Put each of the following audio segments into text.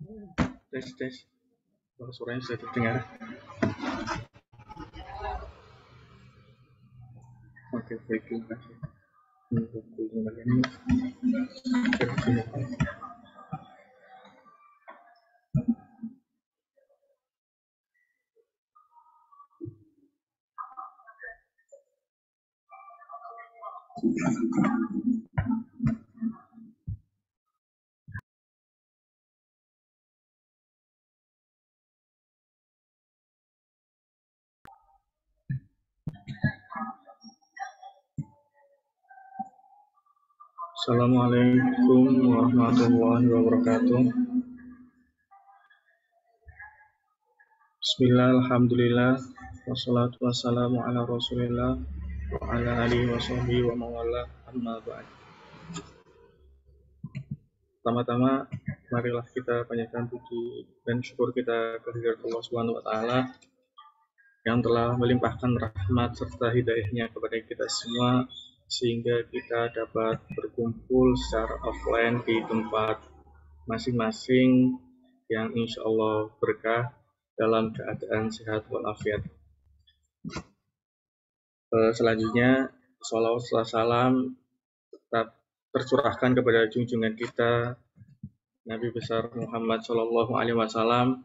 Tes tes. Suaranya sudah terdengar. Oke, baik, terima kasih. Untuk kunjungan ini, Assalamualaikum warahmatullahi wabarakatuh. Bismillah, alhamdulillah, wassalatu wassalamu ala rasulillah wa ala alihi wa sahbihi wa mawala, amma ba'd. Pertama-tama, marilah kita panjatkan puji dan syukur kita kehadirat Allah Subhanahu wa taala yang telah melimpahkan rahmat serta hidayahnya kepada kita semua sehingga kita dapat berkumpul secara offline di tempat masing-masing yang insya Allah berkah dalam keadaan sehat walafiat. Selanjutnya, sholawat serta salam tetap tercurahkan kepada junjungan kita Nabi besar Muhammad Shallallahu Alaihi Wasallam.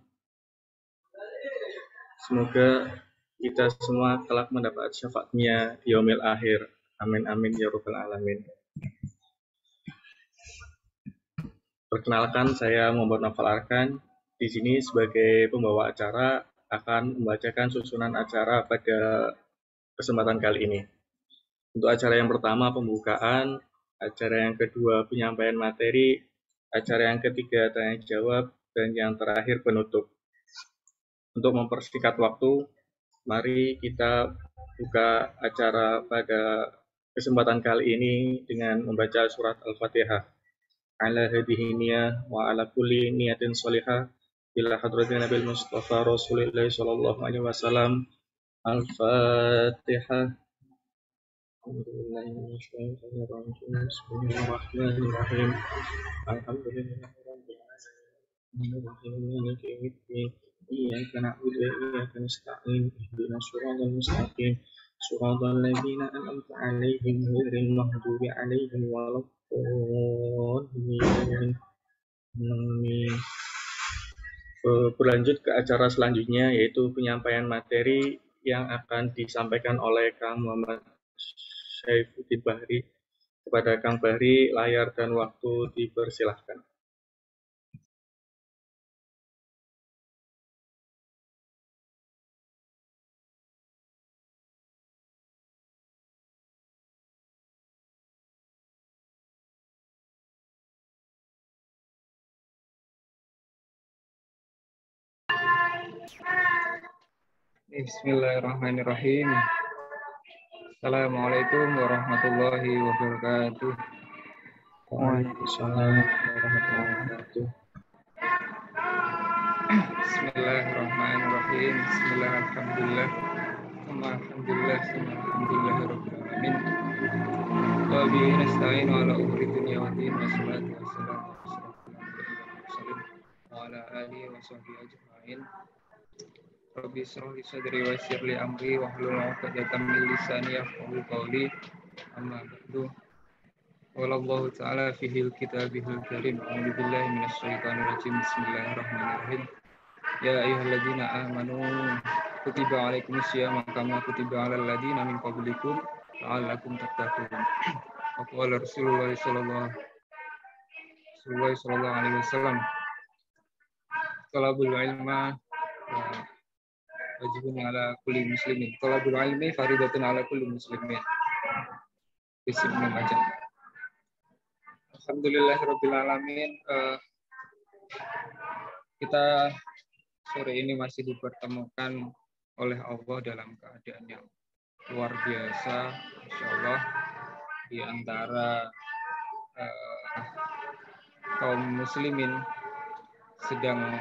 Semoga kita semua kelak mendapat syafaatnya di yaumil akhir. Amin amin ya rabbal alamin. Perkenalkan, saya Muhammad Nafal Arkan. Di sini sebagai pembawa acara akan membacakan susunan acara pada kesempatan kali ini. Untuk acara yang pertama pembukaan, acara yang kedua penyampaian materi, acara yang ketiga tanya jawab, dan yang terakhir penutup. Untuk mempersingkat waktu, mari kita buka acara pada kesempatan kali ini dengan membaca surat Al-Fatihah. Ala hadhihi niyah wa ala kulli niyatin sholihah ila hadratin Nabil Mustafa Rasulullah sallallahu alaihi wasallam. Al-Fatihah. Bismillahirrahmanirrahim. Alhamdulillahirrahmanirrahim. Iyyaka na'budu wa iyyaka nasta'in. Ihdinas siratal mustaqim. Siratal ladzina an'amta 'alaihim ghairil maghdubi 'alaihim waladdallin. Amin. Berlanjut ke acara selanjutnya, yaitu penyampaian materi yang akan disampaikan oleh Kang Muhammad Syaifuddin Bahri. Kepada Kang Bahri, layar dan waktu dipersilahkan. Bismillahirrahmanirrahim. Assalamualaikum warahmatullahi wabarakatuh. Waalaikumsalam warahmatullahi wabarakatuh. Bismillahirrahmanirrahim. Bismillah, alhamdulillah. Alhamdulillah, alhamdulillahirabbil alamin. Wa bihi nasta'inu ala umuri dunya wa din. Wassalatu wassalamu ala asyrofil anbiya'i wal mursalin wa ala alihi wa sahbihi ajma'in. Rabbi shrah li sadri wa yassir li amri wahlul 'uqdatam min lisani yafqahu qawli. Amma ba'du. Wallahu ta'ala fihil kitabihil karim. A'udzu billahi minasy syaithanir rajim. Bismillahirrahmanirrahim. Ya ayyuhalladzina amanu kutiba 'alaikumus syiyam kama kutiba 'alal ladzina min qablikum la'allakum tattaqun. Wa qala Rasulullah sallallahu alaihi wasallam, talabul ilma wajibun ala kulli muslimin. Talabul ilmi faridatun ala kulli muslimin. Prinsip membaca. Alhamdulillahirabbil alamin. Kita sore ini masih dipertemukan oleh Allah dalam keadaan yang luar biasa, insyaallah, di antara kaum muslimin sedang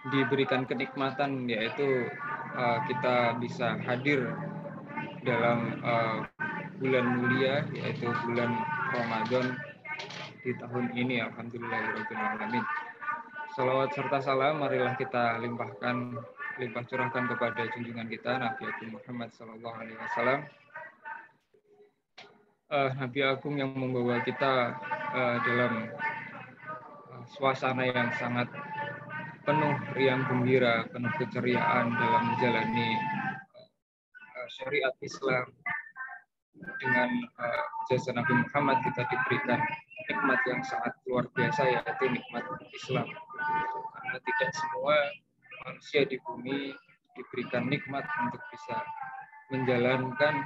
diberikan kenikmatan, yaitu kita bisa hadir dalam bulan mulia, yaitu bulan Ramadan, di tahun ini. Alhamdulillahirobbilalamin. Salawat serta salam marilah kita limpah curahkan kepada junjungan kita Nabi Agung Muhammad Sallallahu Alaihi Wasallam, Nabi Agung yang membawa kita dalam suasana yang sangat penuh riang gembira, penuh keceriaan dalam menjalani syariat Islam. Dengan jasa Nabi Muhammad kita diberikan nikmat yang sangat luar biasa, yaitu nikmat Islam. Karena tidak semua manusia di bumi diberikan nikmat untuk bisa menjalankan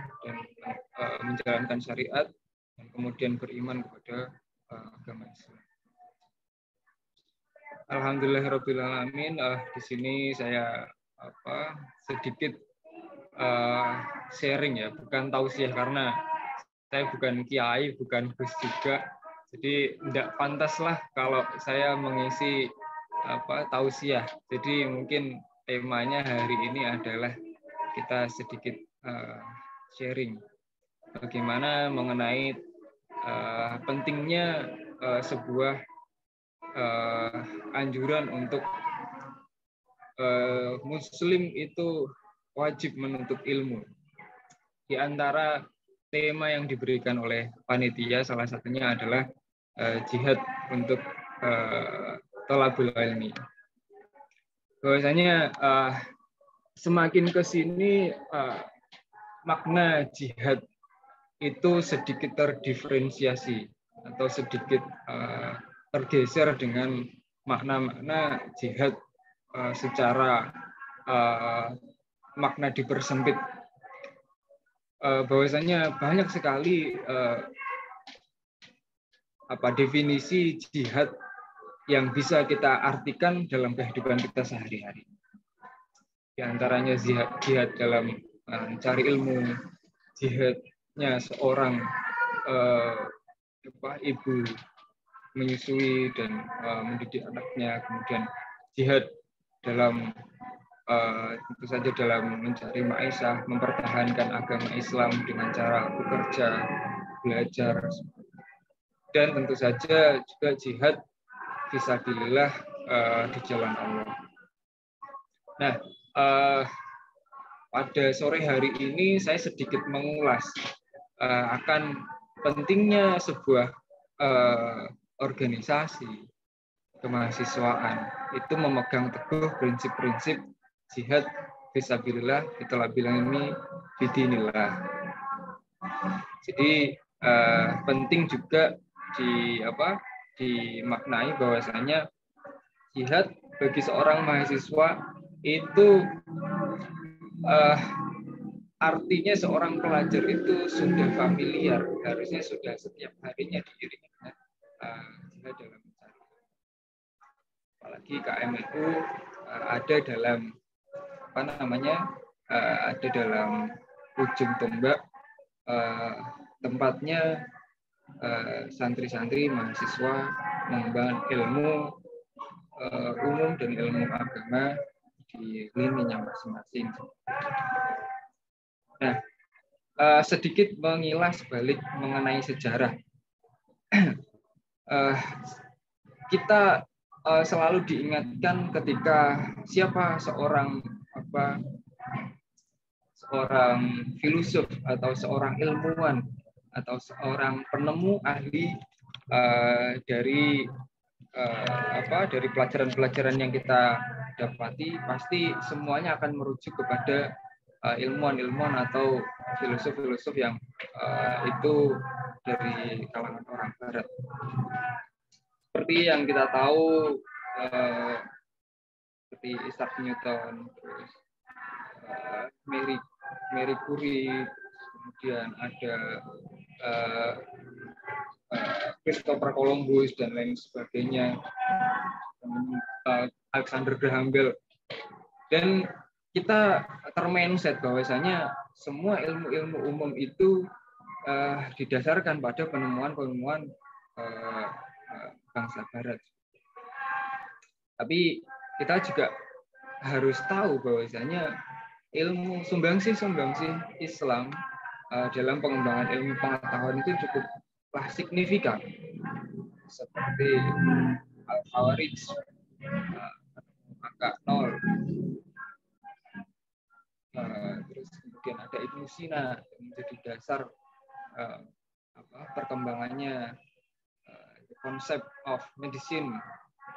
syariat dan kemudian beriman kepada agama Islam. Alhamdulillahirobbilalamin. Di sini saya sedikit sharing ya, bukan tausiah karena saya bukan kiai, bukan gus juga. Jadi tidak pantaslah kalau saya mengisi tausiah. Jadi mungkin temanya hari ini adalah kita sedikit sharing bagaimana mengenai pentingnya sebuah anjuran untuk Muslim itu wajib menuntut ilmu. Di antara tema yang diberikan oleh panitia salah satunya adalah jihad untuk thalabul ilmi. Bahwasanya semakin ke sini makna jihad itu sedikit terdiferensiasi atau sedikit tergeser dengan makna-makna jihad secara makna dipersempit. Bahwasanya banyak sekali definisi jihad yang bisa kita artikan dalam kehidupan kita sehari-hari. Di antaranya jihad dalam mencari ilmu, jihadnya seorang ibu menyusui dan mendidik anaknya, kemudian jihad dalam tentu saja dalam mencari ma'isyah, mempertahankan agama Islam dengan cara bekerja, belajar, dan tentu saja juga jihad fisabilillah di jalan Allah. Nah, pada sore hari ini saya sedikit mengulas akan pentingnya sebuah organisasi kemahasiswaan itu memegang teguh prinsip-prinsip jihad fisabilillah, thalabul ilmi bidinillah. Jadi penting juga dimaknai bahwasanya jihad bagi seorang mahasiswa itu artinya seorang pelajar itu sudah familiar, harusnya sudah setiap harinya diiringi dengan jihad dalam mencari. Apalagi KMU ada dalam ada dalam ujung tombak tempatnya santri-santri mahasiswa mengembangkan ilmu umum dan ilmu agama di lininya masing-masing. Nah, sedikit mengilas balik mengenai sejarah. Kita selalu diingatkan ketika siapa seorang filosof atau seorang ilmuwan atau seorang penemu ahli dari pelajaran-pelajaran yang kita dapati, pasti semuanya akan merujuk kepada ilmuwan-ilmuwan atau filosof-filosof yang itu dari kalangan orang Barat. Seperti yang kita tahu, seperti Isaac Newton, terus Marie Curie, kemudian ada Christopher Columbus dan lain sebagainya, Alexander Graham Bell. Dan kita termindset bahwasanya semua ilmu-ilmu umum itu didasarkan pada penemuan-penemuan bangsa Barat. Tapi kita juga harus tahu bahwasanya ilmu sumbangsih Islam dalam pengembangan ilmu pengetahuan itu cukuplah signifikan. seperti Al-Khawarij, angka 0. Terus kemudian ada Ibnu Sina yang menjadi dasar perkembangannya konsep of medicine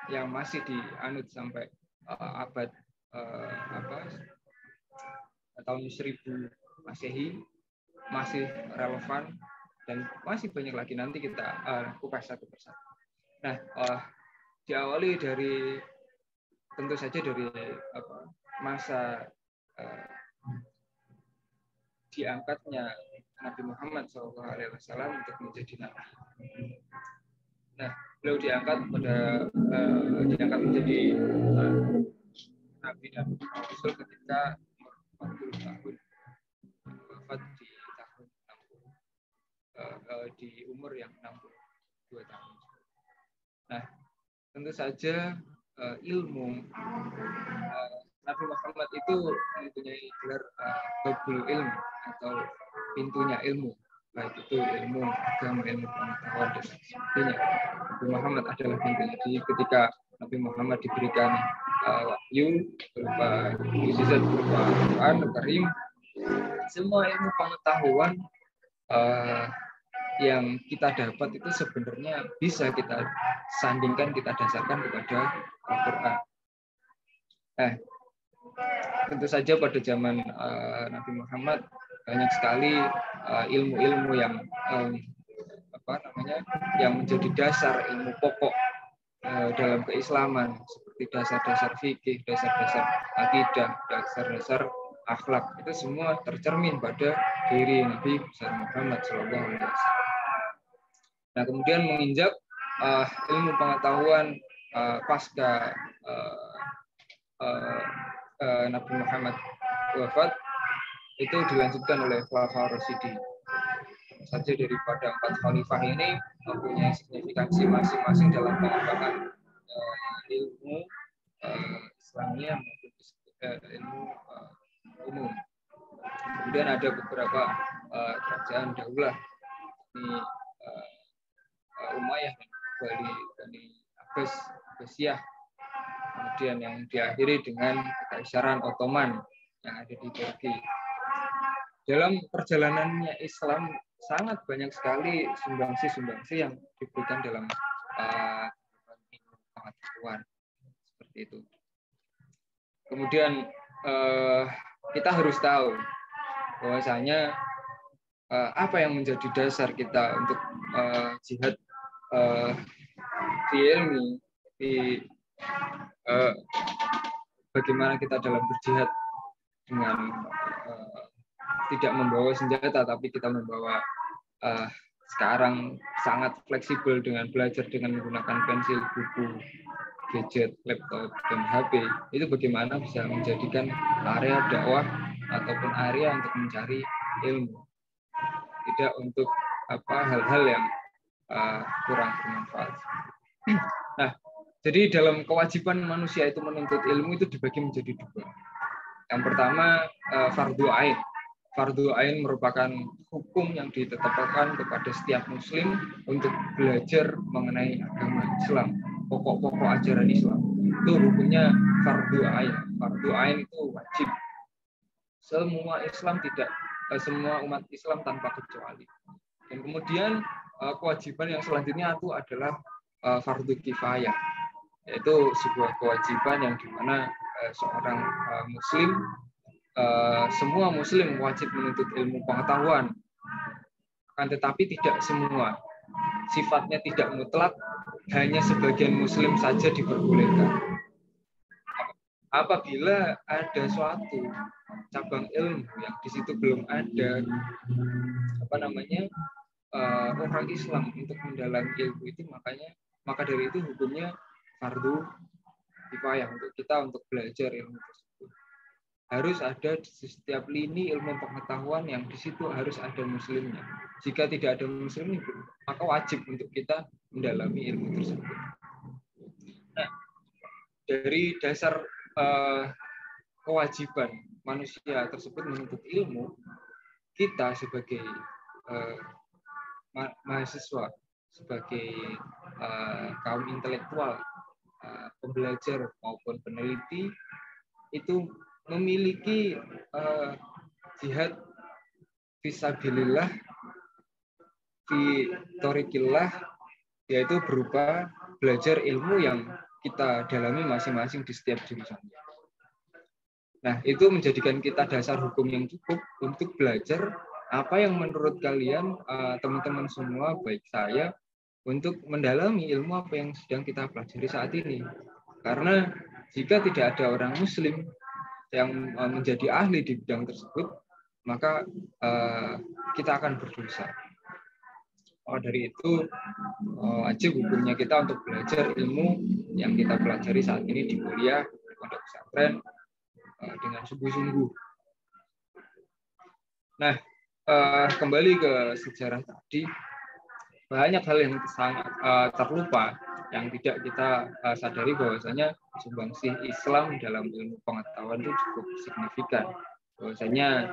yang masih dianut sampai abad tahun 1000 Masehi, masih relevan dan masih banyak lagi, nanti kita kupas satu persatu. Nah, diawali dari tentu saja dari masa diangkatnya Nabi Muhammad SAW untuk menjadi nabi. Nah, beliau diangkat diangkat menjadi nabi dan rasul ketika 40 tahun, wafat di tahun 60, di umur yang 62 tahun. Nah, tentu saja ilmu Nabi Muhammad itu mempunyai gelar babul ilmu atau pintunya ilmu, baik itu ilmu agama, ilmu pengetahuan dan sebagainya. Nabi Muhammad adalah pintunya. Jadi ketika Nabi Muhammad diberikan wahyu berupa mukjizat berupa Al-Quran Karim, semua ilmu pengetahuan yang kita dapat itu sebenarnya bisa kita sandingkan, kita dasarkan kepada Al-Quran. Tentu saja pada zaman Nabi Muhammad banyak sekali ilmu-ilmu yang yang menjadi dasar ilmu pokok dalam keislaman, seperti dasar-dasar fikih, dasar-dasar akidah, dasar-dasar akhlak, itu semua tercermin pada diri Nabi besar Muhammad SAW. Nah, kemudian menginjak ilmu pengetahuan pasca Nabi Muhammad wafat, itu dilanjutkan oleh Khalifah Rasyidin. Saja daripada 4 khalifah ini mempunyai signifikansi masing-masing dalam pengembangan ilmu Islamiyah maupun ilmu umum. Kemudian ada beberapa kerajaan daulah di Umayyah dan Bani Abbasiyah, kemudian yang diakhiri dengan Kekaisaran Ottoman yang ada di Turki. Dalam perjalanannya Islam sangat banyak sekali sumbangsi-sumbangsi yang diberikan dalam pengetahuan seperti itu. Kemudian kita harus tahu bahwasanya apa yang menjadi dasar kita untuk jihad di ilmu, bagaimana kita dalam berjihad dengan tidak membawa senjata, tapi kita membawa sekarang sangat fleksibel dengan belajar dengan menggunakan pensil, buku, gadget, laptop, dan HP. Itu bagaimana bisa menjadikan area dakwah ataupun area untuk mencari ilmu, tidak untuk hal-hal yang kurang bermanfaat. Nah, jadi dalam kewajiban manusia itu menuntut ilmu itu dibagi menjadi 2. Yang pertama fardhu ain. Fardhu ain merupakan hukum yang ditetapkan kepada setiap muslim untuk belajar mengenai agama Islam, pokok-pokok ajaran Islam. Itu hukumnya fardhu ain. Fardhu ain itu wajib. Semua umat Islam tanpa kecuali. Dan kemudian kewajiban yang selanjutnya itu adalah fardhu kifayah, yaitu sebuah kewajiban yang dimana seorang muslim, semua muslim wajib menuntut ilmu pengetahuan, akan tetapi tidak semua, sifatnya tidak mutlak, hanya sebagian muslim saja diperbolehkan. Apabila ada suatu cabang ilmu yang di situ belum ada orang Islam untuk mendalami ilmu itu, maka dari itu hukumnya fardhu kifayah untuk kita untuk belajar ilmu tersebut. Harus ada di setiap lini ilmu pengetahuan yang di situ harus ada muslimnya. Jika tidak ada muslimnya, maka wajib untuk kita mendalami ilmu tersebut. Nah, dari dasar kewajiban manusia tersebut menuntut ilmu, kita sebagai mahasiswa, sebagai kaum intelektual, pembelajar maupun peneliti itu memiliki jihad fisabilillah fi thoriqillah, yaitu berupa belajar ilmu yang kita dalami masing-masing di setiap jurusannya. Nah, itu menjadikan kita dasar hukum yang cukup untuk belajar apa yang menurut kalian, teman-teman semua, baik saya, untuk mendalami ilmu apa yang sedang kita pelajari saat ini. Karena jika tidak ada orang Muslim yang menjadi ahli di bidang tersebut, maka kita akan berdosa. Dari itu, wajib hukumnya kita untuk belajar ilmu yang kita pelajari saat ini di kuliah, di pondok pesantren, dengan sungguh-sungguh. Nah, kembali ke sejarah tadi, banyak hal yang sangat terlupa yang tidak kita sadari bahwasanya sumbangsih Islam dalam ilmu pengetahuan itu cukup signifikan. Bahwasanya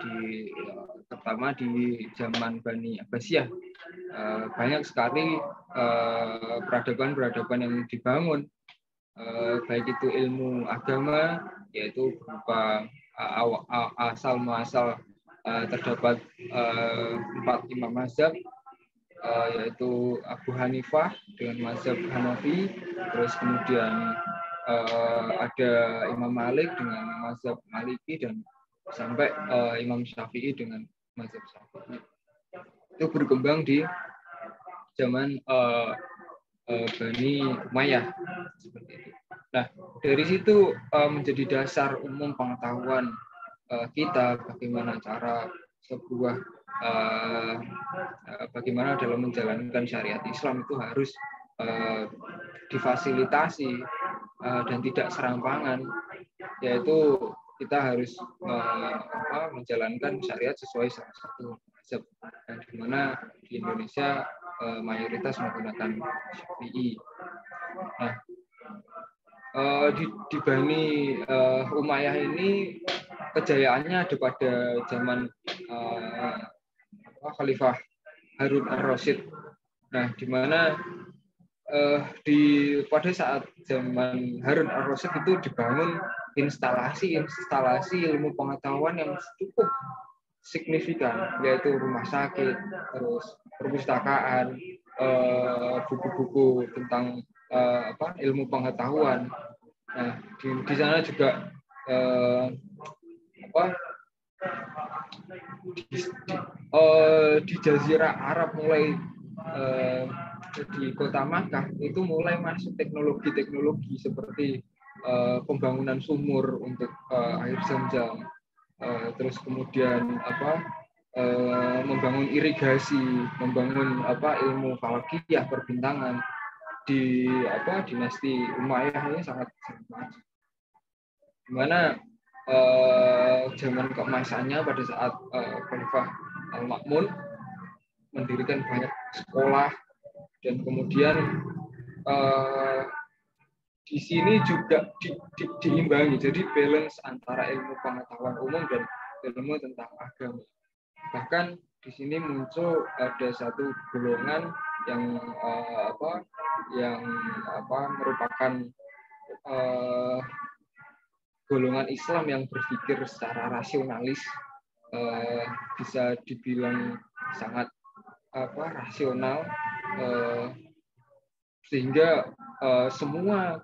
terutama di zaman Bani Abbasiyah, banyak sekali peradaban-peradaban yang dibangun, baik itu ilmu agama, yaitu berupa asal muasal terdapat 4 imam mazhab, yaitu Abu Hanifah dengan mazhab Hanafi, terus kemudian ada Imam Malik dengan mazhab Maliki, dan sampai Imam Syafi'i dengan mazhab Syafi'i. Itu berkembang di zaman Bani Umayyah seperti itu. Nah, dari situ menjadi dasar umum pengetahuan kita bagaimana cara sebuah bagaimana dalam menjalankan syariat Islam itu harus difasilitasi dan tidak serampangan, yaitu kita harus menjalankan syariat sesuai salah satu mazhab, di mana di Indonesia mayoritas menggunakan Syafi'i. Nah, di Bani Umayyah ini kejayaannya ada pada zaman Khalifah Harun ar-Rasyid. Nah, di mana pada saat zaman Harun ar-Rasyid itu dibangun instalasi ilmu pengetahuan yang cukup signifikan, yaitu rumah sakit, terus perpustakaan, buku-buku tentang ilmu pengetahuan. Nah, di sana juga di Jazirah Arab mulai di kota Makkah itu mulai masuk teknologi seperti pembangunan sumur untuk air Zam-Zam, terus kemudian membangun irigasi, membangun ilmu falakiyah, perbintangan di dinasti Umayyah ini sangat maju. Di mana zaman keemasannya pada saat Khalifah Al-Ma'mun mendirikan banyak sekolah, dan kemudian di sini juga diimbangi, jadi balance antara ilmu pengetahuan umum dan ilmu tentang agama. Bahkan di sini muncul ada satu golongan yang merupakan golongan Islam yang berpikir secara rasionalis, bisa dibilang sangat rasional, sehingga semua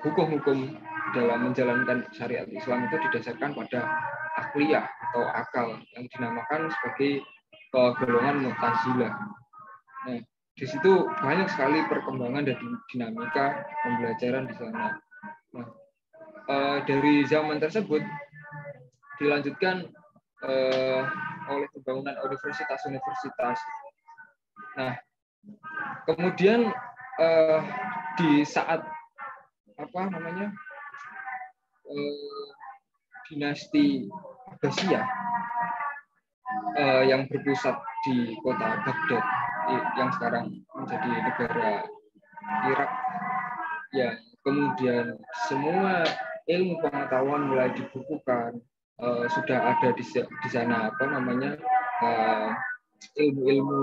hukum-hukum dalam menjalankan syariat Islam itu didasarkan pada akliyah atau akal, yang dinamakan sebagai golongan Mu'tazilah. Nah, di situ banyak sekali perkembangan dan dinamika pembelajaran di sana. Nah, dari zaman tersebut dilanjutkan oleh pembangunan universitas-universitas. Nah, kemudian di saat dinasti Abbasiyah yang berpusat di kota Baghdad yang sekarang menjadi negara Irak, ya, kemudian semua ilmu pengetahuan mulai dibukukan, sudah ada di sana ilmu-ilmu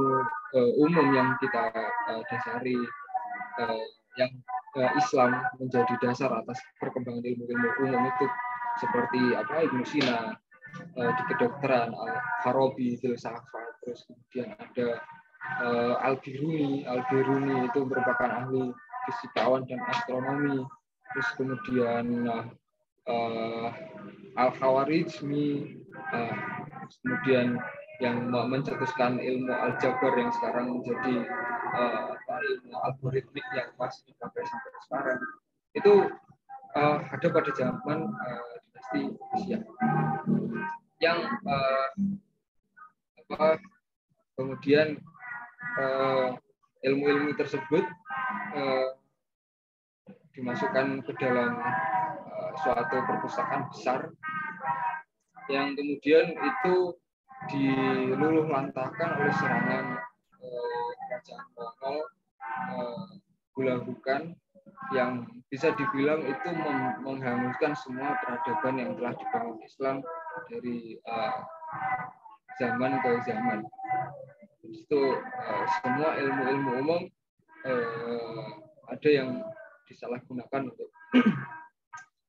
umum yang kita dasari, yang Islam menjadi dasar atas perkembangan ilmu-ilmu umum itu, seperti Ibnu Sina di kedokteran, Al-Farabi, filsafat, terus kemudian ada Al-Biruni itu merupakan ahli fisikawan dan astronomi, terus kemudian Al-Khawarizmi, kemudian yang mencetuskan ilmu aljabar yang sekarang menjadi ilmu algoritmik yang masih dipakai sampai sekarang, itu ada pada zaman dinasti Asia yang kemudian ilmu-ilmu tersebut dimasukkan ke dalam suatu perpustakaan besar yang kemudian itu diluluhlantahkan oleh serangan kerajaan Mongol Hulagukan, yang bisa dibilang itu menghanguskan semua peradaban yang telah dibangun Islam dari zaman ke zaman. Itu semua ilmu-ilmu umum ada yang disalahgunakan untuk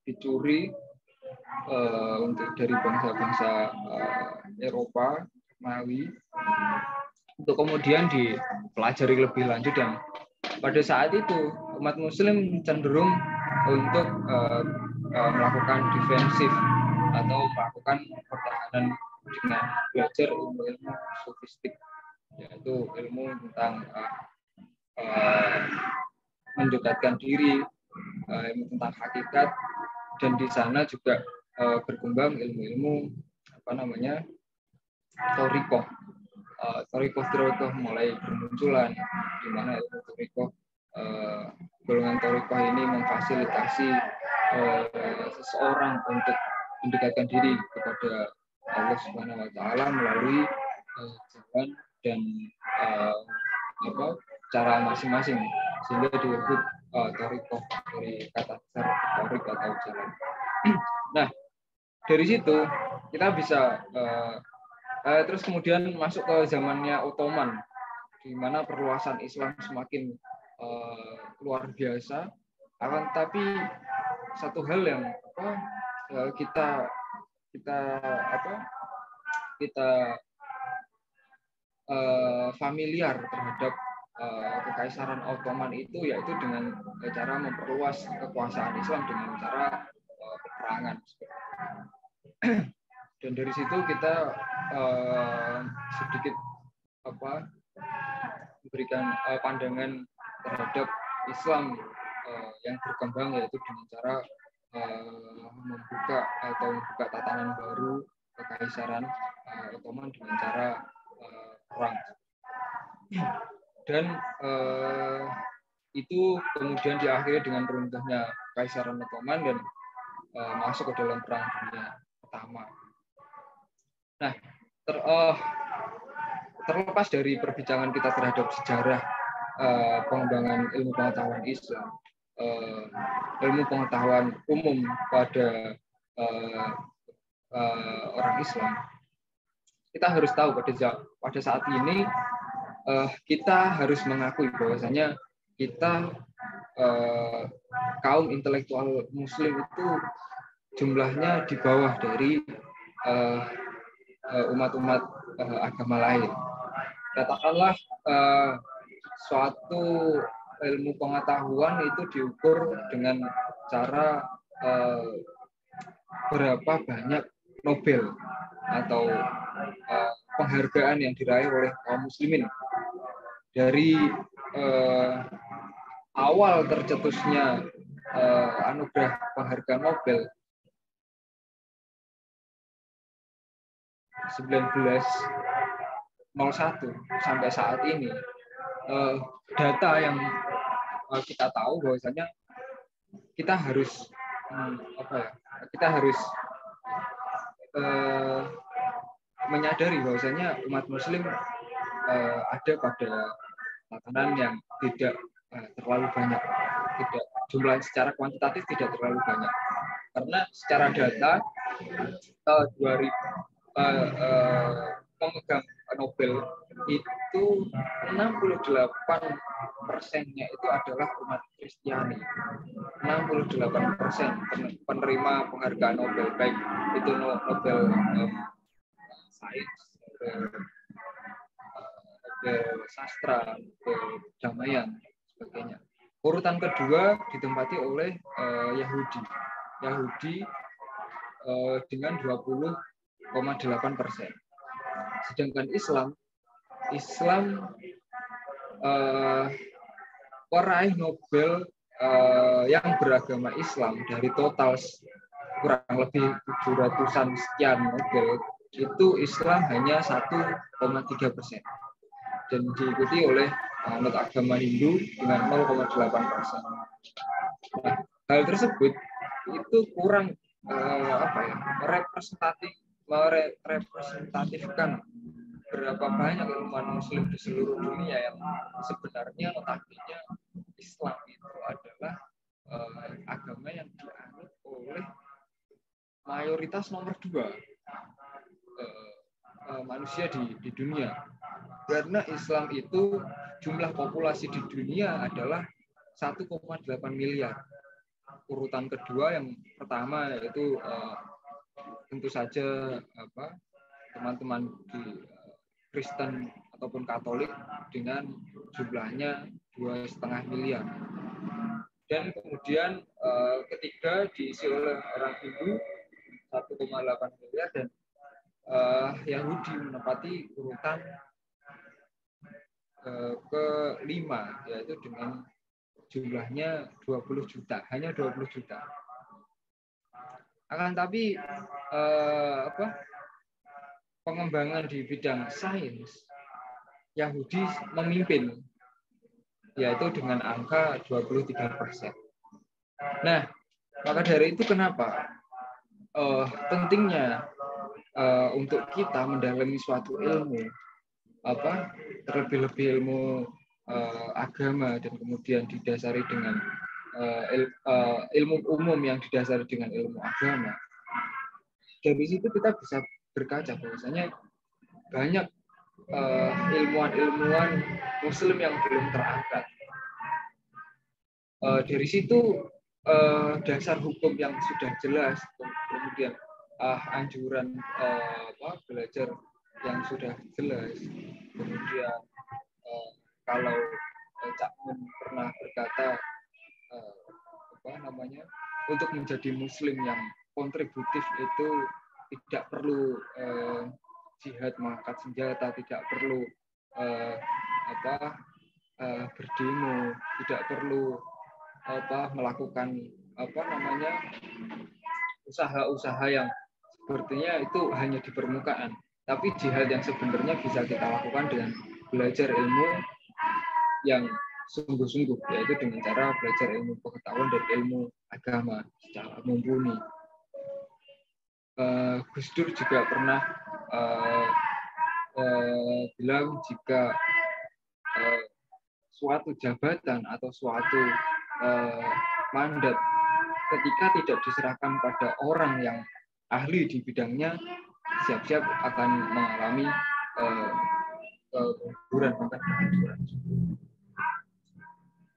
dicuri untuk dari bangsa-bangsa Eropa, Romawi, untuk kemudian dipelajari lebih lanjut, dan pada saat itu umat Muslim cenderung untuk melakukan defensif atau melakukan pertahanan dengan belajar ilmu-ilmu sofistik, yaitu ilmu tentang mendekatkan diri, ilmu tentang hakikat, dan di sana juga berkembang ilmu-ilmu Thorikoh mulai bermunculan, di mana ilmu Thorikoh, golongan Thorikoh ini memfasilitasi seseorang untuk mendekatkan diri kepada Allah Subhanahu wa Ta'ala melalui jalan dan cara masing-masing, sehingga disebut Thorikoh, dari kata dasar Thorik atau jalan. Nah, dari situ kita bisa terus kemudian masuk ke zamannya Ottoman, di mana perluasan Islam semakin luar biasa. Akan tapi satu hal yang kita familiar terhadap kekaisaran Ottoman itu, yaitu dengan cara memperluas kekuasaan Islam dengan cara peperangan. Dan dari situ kita sedikit memberikan pandangan terhadap Islam yang berkembang, yaitu dengan cara membuka tatanan baru kekaisaran Ottoman dengan cara perang. Dan itu kemudian diakhiri dengan runtuhnya Kekaisaran Ottoman dan masuk ke dalam Perang Dunia Pertama. Nah, terlepas dari perbincangan kita terhadap sejarah pengembangan ilmu pengetahuan Islam, ilmu pengetahuan umum pada orang Islam, kita harus tahu pada saat ini kita harus mengakui bahwasanya kita kaum intelektual Muslim itu jumlahnya di bawah dari umat-umat agama lain. Katakanlah suatu ilmu pengetahuan itu diukur dengan cara berapa banyak Nobel atau penghargaan yang diraih oleh kaum muslimin. Dari awal tercetusnya anugerah penghargaan Nobel 1901 sampai saat ini, data yang kita tahu bahwasanya kita harus menyadari bahwasanya umat Muslim ada pada tatanan yang tidak terlalu banyak, tidak jumlah secara kuantitatif tidak terlalu banyak, karena secara data memegang Nobel itu 68%-nya itu adalah umat Kristiani. 68% penerima penghargaan Nobel, baik itu Nobel sains, Nobel sastra, Nobel perdamaian, sebagainya. Urutan kedua ditempati oleh Yahudi dengan 20,8%. Sedangkan Islam peraih Nobel yang beragama Islam dari total kurang lebih 700-an sekian Nobel, itu Islam hanya 1,3%, dan diikuti oleh anut agama Hindu dengan 0,8%. Nah, hal tersebut itu kurang merepresentatifkan berapa banyak ilmuwan Muslim di seluruh dunia yang sebenarnya notabene Islam itu adalah agama yang dianut oleh mayoritas nomor 2 manusia di dunia. Karena Islam itu jumlah populasi di dunia adalah 1,8 miliar. Urutan kedua yang pertama yaitu tentu saja teman-teman di Kristen ataupun Katolik dengan jumlahnya 2,5 miliar. Dan kemudian ketiga diisi oleh orang Hindu 1,8 miliar, dan Yahudi menempati urutan kelima, yaitu dengan jumlahnya 20 juta, hanya 20 juta. Akan tapi pengembangan di bidang sains Yahudi memimpin, yaitu dengan angka 23%. Nah, maka dari itu kenapa pentingnya untuk kita mendalami suatu ilmu, terlebih-lebih ilmu agama, dan kemudian didasari dengan ilmu umum yang didasari dengan ilmu agama. Dari situ kita bisa berkaca bahwasanya banyak ilmuwan-ilmuwan Muslim yang belum terangkat. Dari situ dasar hukum yang sudah jelas, kemudian anjuran belajar yang sudah jelas, kemudian kalau Cak Mun pernah berkata untuk menjadi Muslim yang kontributif itu tidak perlu jihad mengangkat senjata, tidak perlu berdemo, tidak perlu melakukan usaha-usaha yang sepertinya itu hanya di permukaan. Tapi jihad yang sebenarnya bisa kita lakukan dengan belajar ilmu yang sungguh-sungguh, yaitu dengan cara belajar ilmu pengetahuan dan ilmu agama secara mumpuni. Gus Dur juga pernah bilang jika suatu jabatan atau suatu mandat ketika tidak diserahkan pada orang yang ahli di bidangnya, siap-siap akan mengalami kemunduran.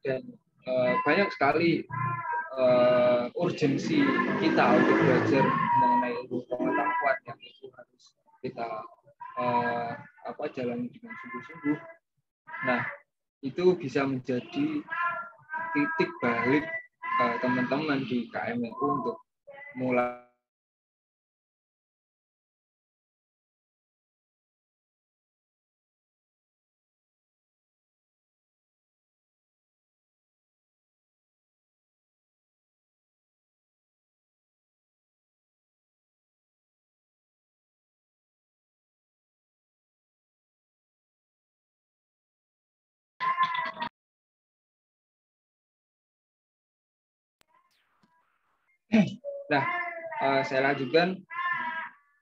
Dan banyak sekali urgensi kita untuk belajar mengenai ilmu pengetahuan yang itu harus kita jalani dengan sungguh-sungguh. Nah, itu bisa menjadi titik balik teman-teman di KMNU untuk mulai Nah, saya lanjutkan.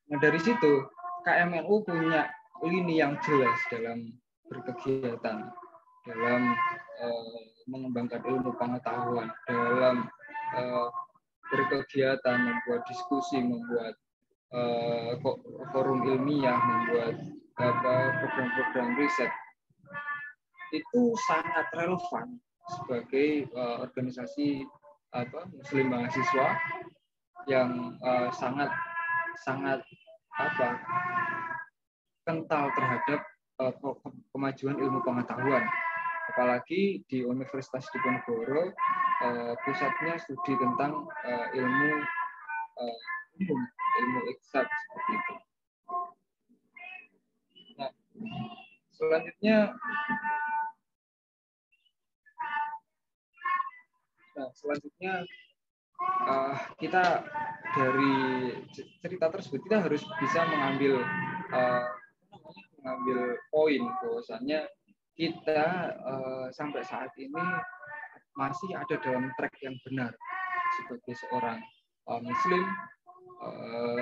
Nah, dari situ KMNU punya lini yang jelas dalam berkegiatan, dalam mengembangkan ilmu pengetahuan, dalam berkegiatan, membuat diskusi, membuat forum ilmiah, membuat program-program riset itu sangat relevan sebagai organisasi Muslim mahasiswa yang sangat kental terhadap kemajuan ilmu pengetahuan. Apalagi di Universitas Diponegoro, pusatnya studi tentang ilmu eksak seperti itu. Nah, selanjutnya kita dari cerita tersebut kita harus bisa mengambil poin bahwasannya kita sampai saat ini masih ada dalam track yang benar sebagai seorang Muslim,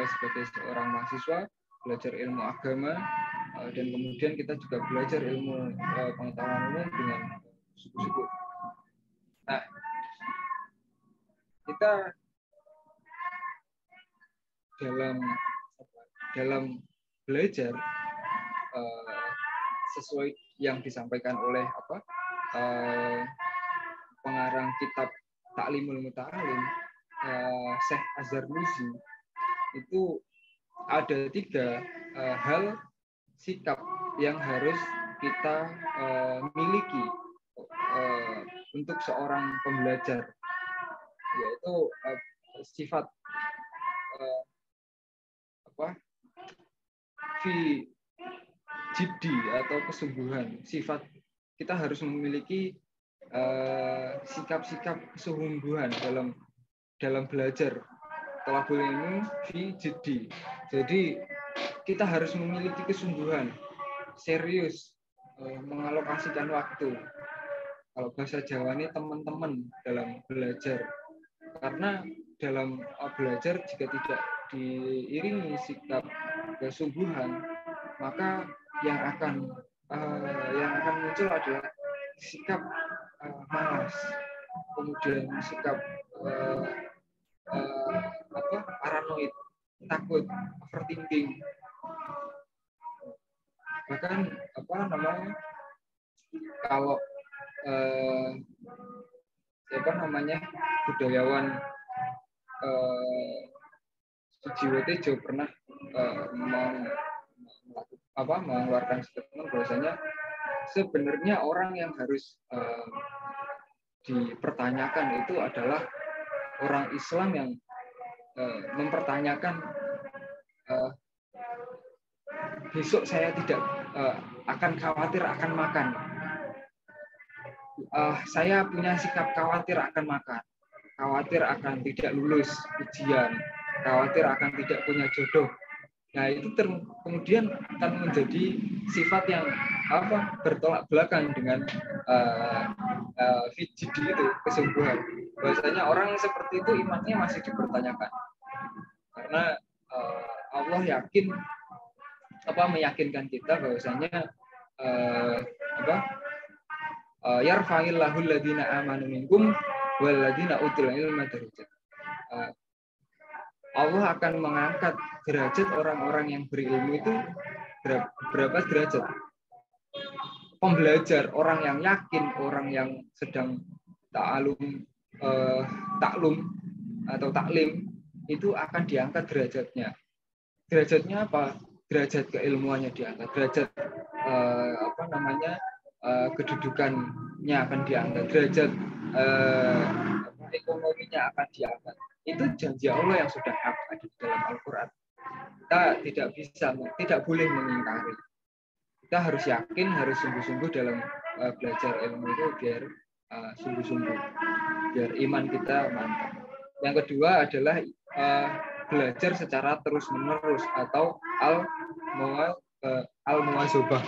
sebagai seorang mahasiswa belajar ilmu agama, dan kemudian kita juga belajar ilmu pengetahuan umum dengan sungguh-sungguh. Nah, kita dalam belajar sesuai yang disampaikan oleh pengarang kitab Ta'limul Muta'alim, Syekh Azhar Nuzi, itu ada 3 hal sikap yang harus kita miliki untuk seorang pembelajar, yaitu sifat fi jiddi atau kesungguhan. Sifat kita harus memiliki sikap-sikap kesungguhan dalam belajar. Thalabul ilmi fi jiddi. Jadi kita harus memiliki kesungguhan, serius, mengalokasikan waktu. Kalau bahasa Jawa ini teman-teman dalam belajar. Karena dalam belajar jika tidak diiringi sikap kesungguhan, maka yang akan muncul adalah sikap malas, kemudian sikap paranoid, takut, overthinking. Bahkan kalau budayawan Sujiwo Tejo pernah mengeluarkan statement bahwasanya sebenarnya orang yang harus dipertanyakan itu adalah orang Islam yang mempertanyakan besok saya tidak akan khawatir akan makan. Saya punya sikap khawatir akan makan, khawatir akan tidak lulus ujian, khawatir akan tidak punya jodoh. Nah, itu kemudian akan menjadi sifat yang bertolak belakang dengan fijidi itu, kesungguhan. Bahwasanya orang seperti itu imannya masih dipertanyakan. Karena Allah meyakinkan kita bahwasanya yarfa'illahu alladziina aamanu minkum wal ladziina utul ilma darajat. Allah akan mengangkat derajat orang-orang yang berilmu itu berapa derajat? Pembelajar, orang yang yakin, orang yang sedang taklum atau taklim itu akan diangkat derajatnya. Derajatnya apa? Derajat keilmuannya diangkat, derajat kedudukannya akan diangkat, derajat ekonominya akan diangkat. Itu janji Allah yang sudah hak ada di dalam Al-Quran. Kita tidak boleh mengingkari. Kita harus yakin, harus sungguh-sungguh dalam belajar ilmu itu biar sungguh-sungguh, biar iman kita mantap. Yang kedua adalah belajar secara terus-menerus atau al-muwazabah.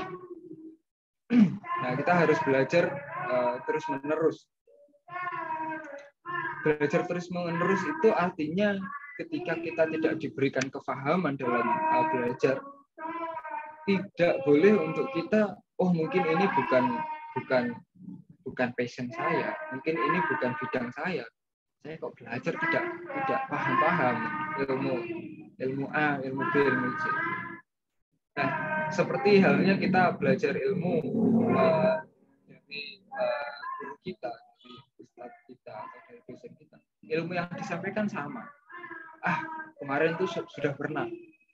Nah, kita harus belajar terus-menerus. Belajar terus-menerus itu artinya ketika kita tidak diberikan kefahaman dalam belajar, tidak boleh untuk kita, mungkin ini bukan passion saya, mungkin ini bukan bidang saya kok belajar tidak paham-paham ilmu A, ilmu B, ilmu C. Nah, seperti halnya kita belajar ilmu dari guru kita, dari ustadz kita, atau dari dosen kita. Ilmu yang disampaikan sama. Kemarin tuh sudah pernah.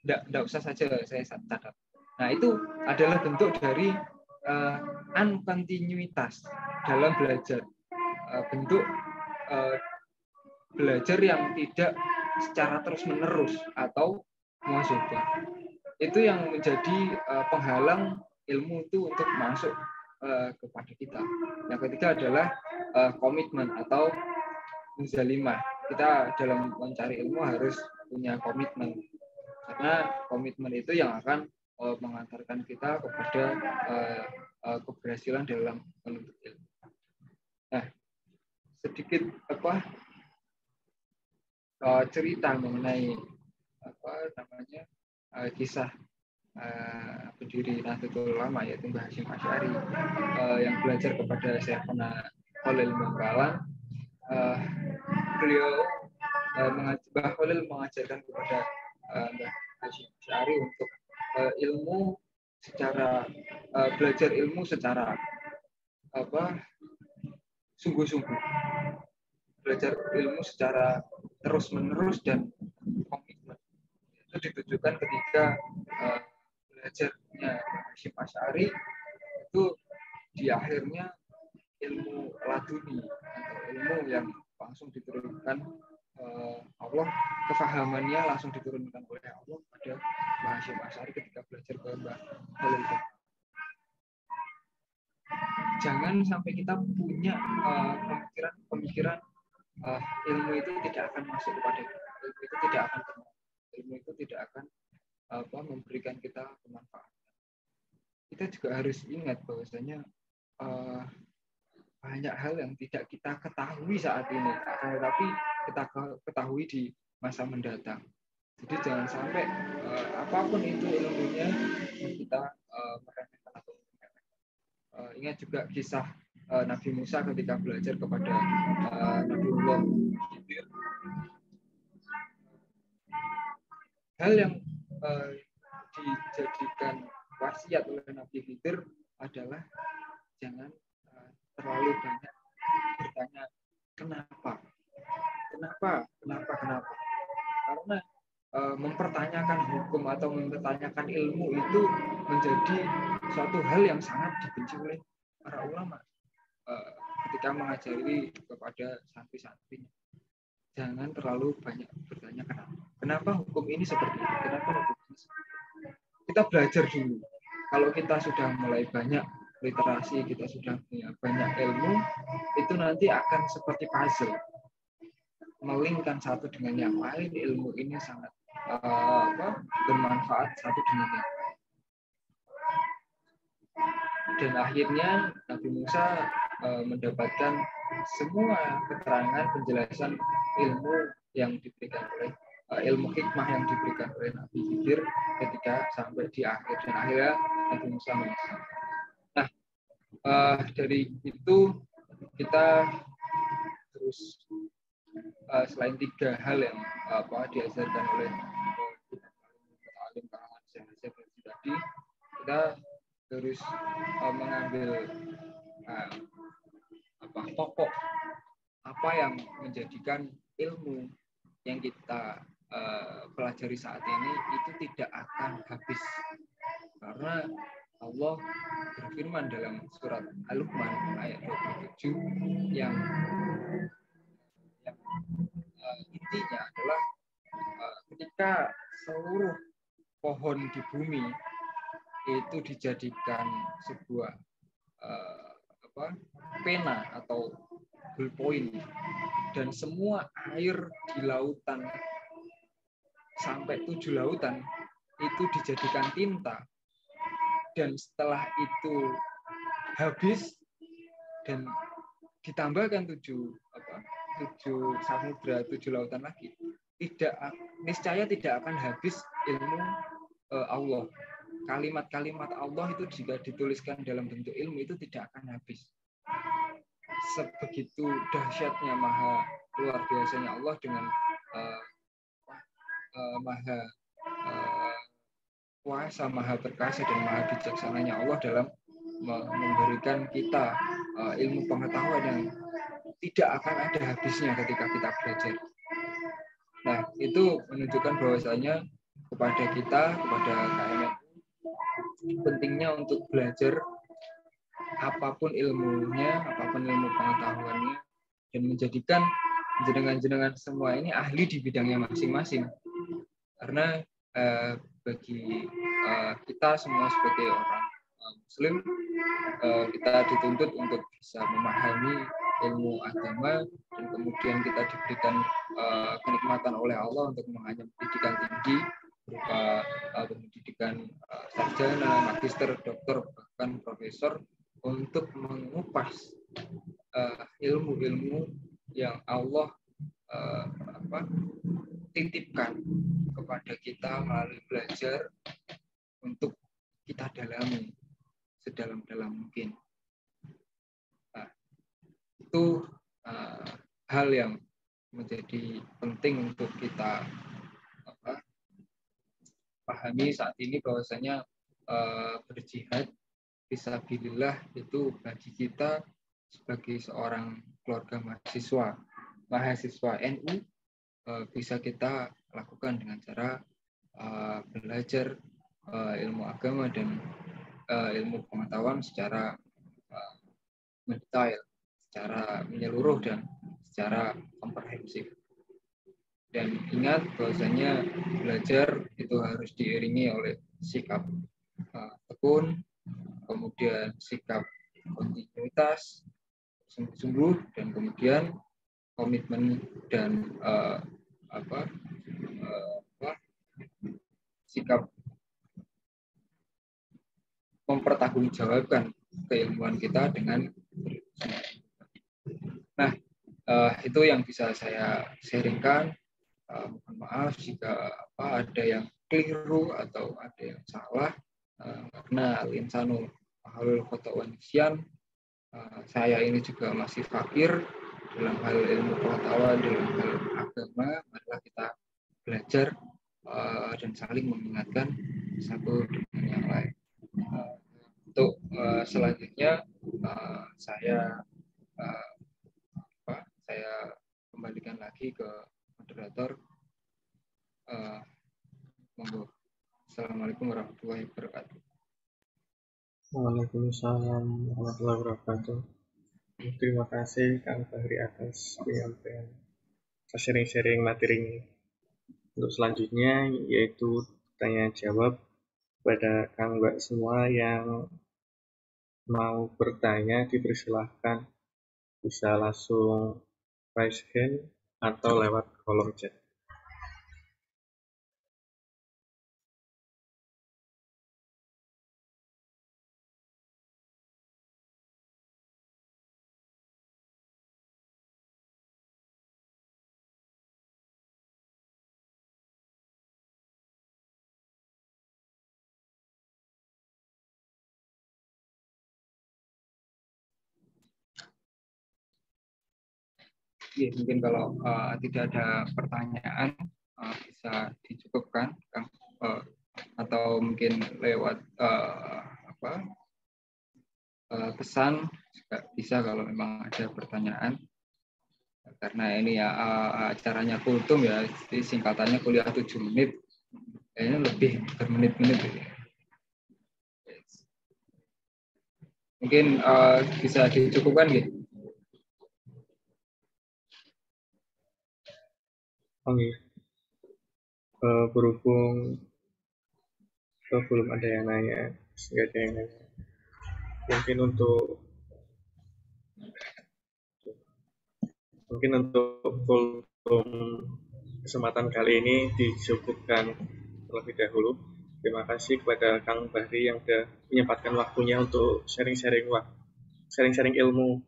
Nggak usah saja saya catat. Nah, itu adalah bentuk dari unkontinuitas dalam belajar. Bentuk belajar yang tidak secara terus-menerus atau muasyabah. Itu yang menjadi penghalang ilmu itu untuk masuk kepada kita. Yang ketiga adalah komitmen atau muzalimah. Kita dalam mencari ilmu harus punya komitmen, karena komitmen itu yang akan mengantarkan kita kepada keberhasilan dalam menuntut ilmu. Nah, sedikit cerita mengenai kisah pendiri Nahdlatul Ulama, yaitu Mbah Hasyim Asy'ari, yang belajar kepada Syekhona Khalil Bangkalan. Beliau Mbah Khalil mengajarkan kepada Mbah Hasyim Asy'ari untuk ilmu secara belajar ilmu secara sungguh-sungguh, belajar ilmu secara terus-menerus dan komitmen. Itu ditujukan ketika belajarnya Hasyim Asy'ari itu di akhirnya ilmu laduni atau ilmu yang langsung diturunkan Allah, kefahamannya langsung diturunkan oleh Allah pada Mbah Hasyim Asy'ari ketika belajar ke Mbah Khalil. Jangan sampai kita punya pemikiran ilmu itu tidak akan masuk kepada kita, ilmu itu tidak akan tenang, ilmu itu tidak akan memberikan kita kemanfaatan. Kita juga harus ingat bahwasanya banyak hal yang tidak kita ketahui saat ini, akan tetapi kita ketahui di masa mendatang. Jadi jangan sampai apapun itu ilmunya kita meremehkan atau ingat juga kisah Nabi Musa ketika belajar kepada Nabiullah Khidir. Hal yang dijadikan wasiat oleh Nabi Khidir adalah jangan terlalu banyak bertanya kenapa. Karena mempertanyakan hukum atau mempertanyakan ilmu itu menjadi suatu hal yang sangat dibenci oleh para ulama ketika mengajari kepada santri-santrinya. Jangan terlalu banyak bertanya kenapa hukum ini seperti ini, kenapa hukum ini seperti ini. Kita belajar dulu. Kalau kita sudah mulai banyak literasi, kita sudah punya banyak ilmu, itu nanti akan seperti puzzle, melingkan satu dengan yang lain. Ilmu ini sangat bermanfaat satu dengan yang lain. Dan akhirnya Nabi Musa mendapatkan semua keterangan penjelasan ilmu yang diberikan oleh ilmu hikmah yang diberikan oleh Nabi Khidir ketika sampai di akhir, dan akhirnya Nabi Musa menyesal. Nah, dari itu kita terus selain 3 hal yang diajarkan oleh alim kalangan Syekh tadi, kita terus mengambil pokok apa yang menjadikan ilmu yang kita pelajari saat ini itu tidak akan habis, karena Allah berfirman dalam surat Al-Luqman ayat 27 yang intinya adalah ketika seluruh pohon di bumi itu dijadikan sebuah pena atau ballpoint, dan semua air di lautan sampai 7 lautan itu dijadikan tinta, dan setelah itu habis dan ditambahkan 7 samudra, 7 lautan lagi, niscaya tidak akan habis ilmu Allah. Kalimat-kalimat Allah itu jika dituliskan dalam bentuk ilmu itu tidak akan habis. Sebegitu dahsyatnya, maha luar biasanya Allah dengan maha kuasa maha perkasa dan maha bijaksananya Allah dalam memberikan kita ilmu pengetahuan yang tidak akan ada habisnya ketika kita belajar. Nah, itu menunjukkan bahwasanya kepada kita, kepada KMM, pentingnya untuk belajar apapun ilmunya, apapun ilmu pengetahuannya, dan menjadikan jenengan-jenengan semua ini ahli di bidangnya masing-masing. Karena bagi kita semua sebagai orang Muslim, kita dituntut untuk bisa memahami ilmu agama, dan kemudian kita diberikan kenikmatan oleh Allah untuk mengenyam pendidikan tinggi berupa pendidikan sarjana, magister, dokter, bahkan profesor, untuk mengupas ilmu-ilmu yang Allah titipkan kepada kita melalui belajar untuk kita dalami sedalam-dalam mungkin. Nah, itu hal yang menjadi penting untuk kita pahami saat ini, bahwasanya berjihad fisabilillah itu bagi kita sebagai seorang keluarga mahasiswa NU bisa kita lakukan dengan cara belajar ilmu agama dan ilmu pengetahuan secara mendetail, secara menyeluruh dan secara komprehensif. Dan ingat bahwasanya belajar itu harus diiringi oleh sikap tekun, kemudian sikap kontinuitas, sungguh-sungguh, dan kemudian komitmen dan sikap mempertanggungjawabkan keilmuan kita dengan nah itu yang bisa saya sharingkan. Mohon maaf jika ada yang keliru atau ada yang salah, karena al-insanu mahalul khata'u nisyan. Saya ini juga masih fakir dalam hal ilmu pengetahuan, dalam hal agama. Marilah kita belajar dan saling mengingatkan satu dengan yang lain. Untuk selanjutnya saya kembalikan lagi ke moderator. Monggo. Assalamualaikum warahmatullahi wabarakatuh. Waalaikumsalam warahmatullahi wabarakatuh. Terima kasih Kang Fahri atas penyampaian sharing-sharing materi ini. Untuk selanjutnya yaitu tanya jawab pada Kang Mbak semua yang mau bertanya, dipersilahkan bisa langsung raise hand atau lewat kolom chat. Ya, mungkin kalau tidak ada pertanyaan bisa dicukupkan, Kang, atau mungkin lewat pesan juga bisa kalau memang ada pertanyaan. Karena ini ya acaranya kultum ya, jadi singkatannya kuliah 7 menit, kayaknya lebih bermenit-menit. Mungkin bisa dicukupkan gitu. Berhubung belum ada yang nanya, nggak ada yang nanya. Mungkin untuk kultum kesempatan kali ini dicukupkan terlebih dahulu. Terima kasih kepada Kang Fahri yang sudah menyempatkan waktunya untuk sharing-sharing ilmu.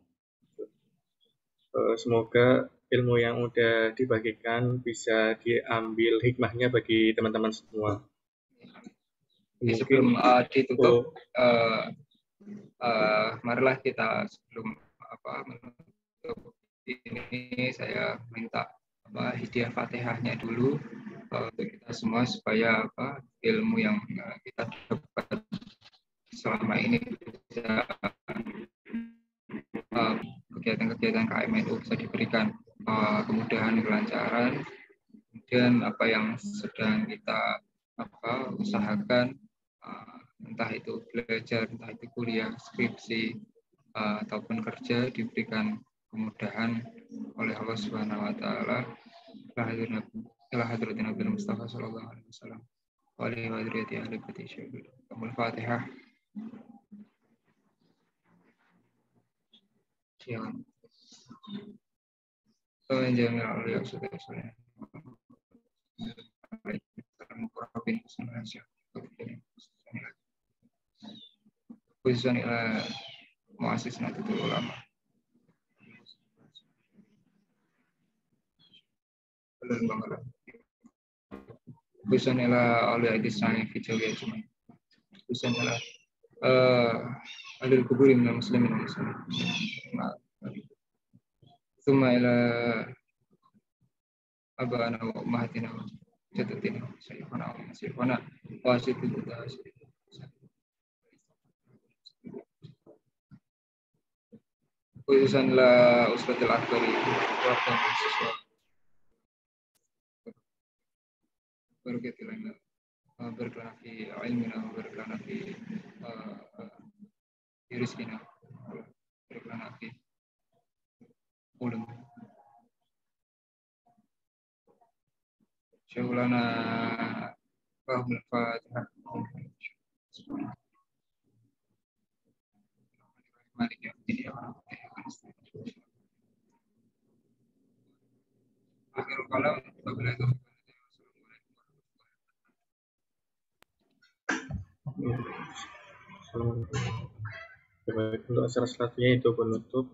Semoga ilmu yang udah dibagikan bisa diambil hikmahnya bagi teman-teman semua. Sebelum ditutup, marilah kita sebelum menutup ini saya minta hadiah Fatihahnya dulu untuk kita semua supaya ilmu yang kita dapat selama ini bisa kegiatan-kegiatan KMNU bisa diberikan kemudahan, kelancaran, kemudian apa yang sedang kita usahakan, entah itu belajar, entah itu kuliah, skripsi, ataupun kerja, diberikan kemudahan oleh Allah Subhanahu wa taala. Ila hadratin Nabi Mustafa sallallahu alaihi wasallam wa alihi wa dzurriyyati ahli baiti syahid. Al-Fatihah. Silakan. Jangan Allah sudah sudah. Khususan ila muassis Nahdlatul Ulama. Khususan ila awliya disani fi jawiyah cuma. Khususan ila alil kuburi minal muslimin wal muslimin. Thumma ila abana wa ummahatina wa jaddatina wa sayyidina wa nasibana wa asyidu khususan la usbatul akbari waktu mahasiswa berketilan berkelana fi ilmina berkelana fi rizkina berkelana fi ulum syawlana fahmul fatihah malik yaumiddin akhirul kalam wabillahi taufiq. Baik, untuk acara selanjutnya itu penutup.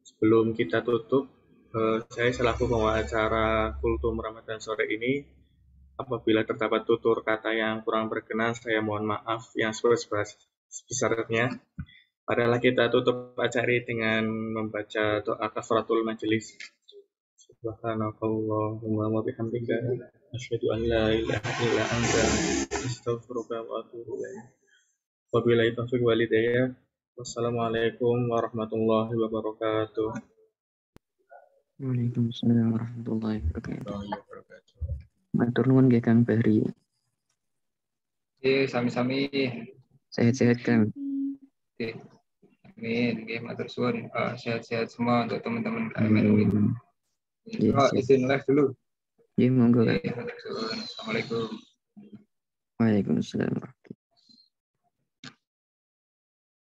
Sebelum kita tutup, saya selaku pembawa acara Kultum Ramadan sore ini, apabila terdapat tutur kata yang kurang berkenan, saya mohon maaf yang sebesar-besarnya. Marilah kita tutup acara dengan membaca doa kafaratul majelis. Subhanakallahumma wa bihamdika asyhadu an la ilaha illa anta astaghfiruka wa atubu ilaik. Wabillahi taufiq wal hidayah. Wassalamualaikum warahmatullahi wabarakatuh. Waalaikumsalam warahmatullahi wabarakatuh. Matur nuwun nggih Kang Bahri. Sami-sami. Sehat-sehat Kang. Amin. Nggih matur suwun. Sehat-sehat semua untuk teman-teman KMNU ini. Izin live dulu. Iya, monggo. Assalamualaikum. Waalaikumsalam.